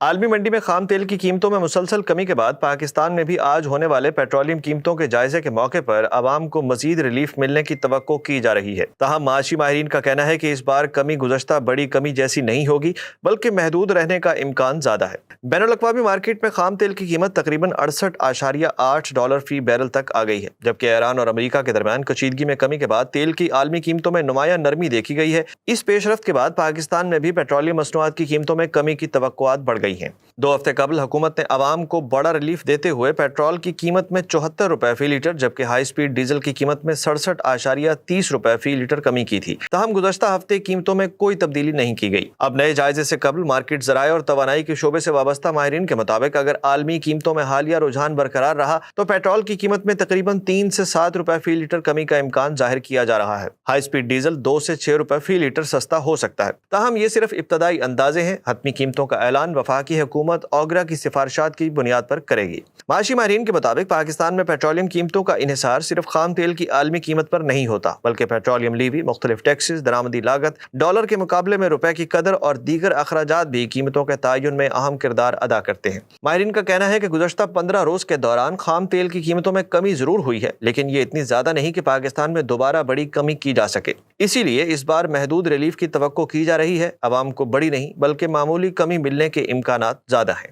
عالمی منڈی میں خام تیل کی قیمتوں میں مسلسل کمی کے بعد پاکستان میں بھی آج ہونے والے پیٹرولیم قیمتوں کے جائزے کے موقع پر عوام کو مزید ریلیف ملنے کی توقع کی جا رہی ہے۔ تاہم معاشی ماہرین کا کہنا ہے کہ اس بار کمی گزشتہ بڑی کمی جیسی نہیں ہوگی، بلکہ محدود رہنے کا امکان زیادہ ہے۔ بین الاقوامی مارکیٹ میں خام تیل کی قیمت تقریباً 68.8 ڈالر فی بیرل تک آ گئی ہے، جبکہ ایران اور امریکہ کے درمیان کشیدگی میں کمی کے بعد تیل کی عالمی قیمتوں میں نمایاں نرمی دیکھی گئی ہے۔ اس پیش رفت کے بعد پاکستان میں بھی پیٹرولیم مصنوعات کی قیمتوں میں کمی کی توقعات بڑھ گئی ہیں۔ 2 ہفتے قبل حکومت نے عوام کو بڑا ریلیف دیتے ہوئے پیٹرول کی قیمت میں 74 روپے فی لیٹر جبکہ ہائی سپیڈ ڈیزل کی قیمت میں 67.30 روپے فی لیٹر کمی کی تھی۔ تاہم گزشتہ ہفتے قیمتوں میں کوئی تبدیلی نہیں کی گئی۔ اب نئے جائزے سے قبل مارکیٹ ذرائع اور توانائی کے شعبے سے وابستہ ماہرین کے مطابق اگر عالمی قیمتوں میں حالیہ رجحان برقرار رہا تو پیٹرول کی قیمت میں تقریباً 3 سے 7 روپے فی لیٹر کمی کا امکان ظاہر کیا جا رہا ہے۔ ہائی سپیڈ ڈیزل 2 سے 6 روپے فی لیٹر سستا ہو سکتا ہے۔ تاہم یہ صرف ابتدائی اندازے ہیں۔ حتمی قیمتوں کا اعلان وفاقی حکومت اوگرا کی سفارشات کی بنیاد پر کرے گی۔ معاشی ماہرین کے مطابق پاکستان میں پیٹرولیم قیمتوں کا انحصار صرف خام تیل کی عالمی قیمت پر نہیں ہوتا، بلکہ پیٹرولیم لیوی، مختلف ٹیکسز، درآمدی لاگت، ڈالر کے مقابلے میں روپے کی قدر اور دیگر اخراجات بھی قیمتوں کے تعین میں اہم کردار ادا کرتے ہیں۔ ماہرین کا کہنا ہے کہ گزشتہ 15 روز کے دوران خام تیل کی قیمتوں میں کمی ضرور ہوئی ہے، لیکن یہ اتنی زیادہ نہیں کہ پاکستان میں دوبارہ بڑی کمی کی جا سکے۔ اسی لیے اس بار محدود ریلیف کی توقع کی جا رہی ہے۔ عوام کو بڑی نہیں بلکہ معمولی کمی ملنے کے امکانات زیادہ ہیں۔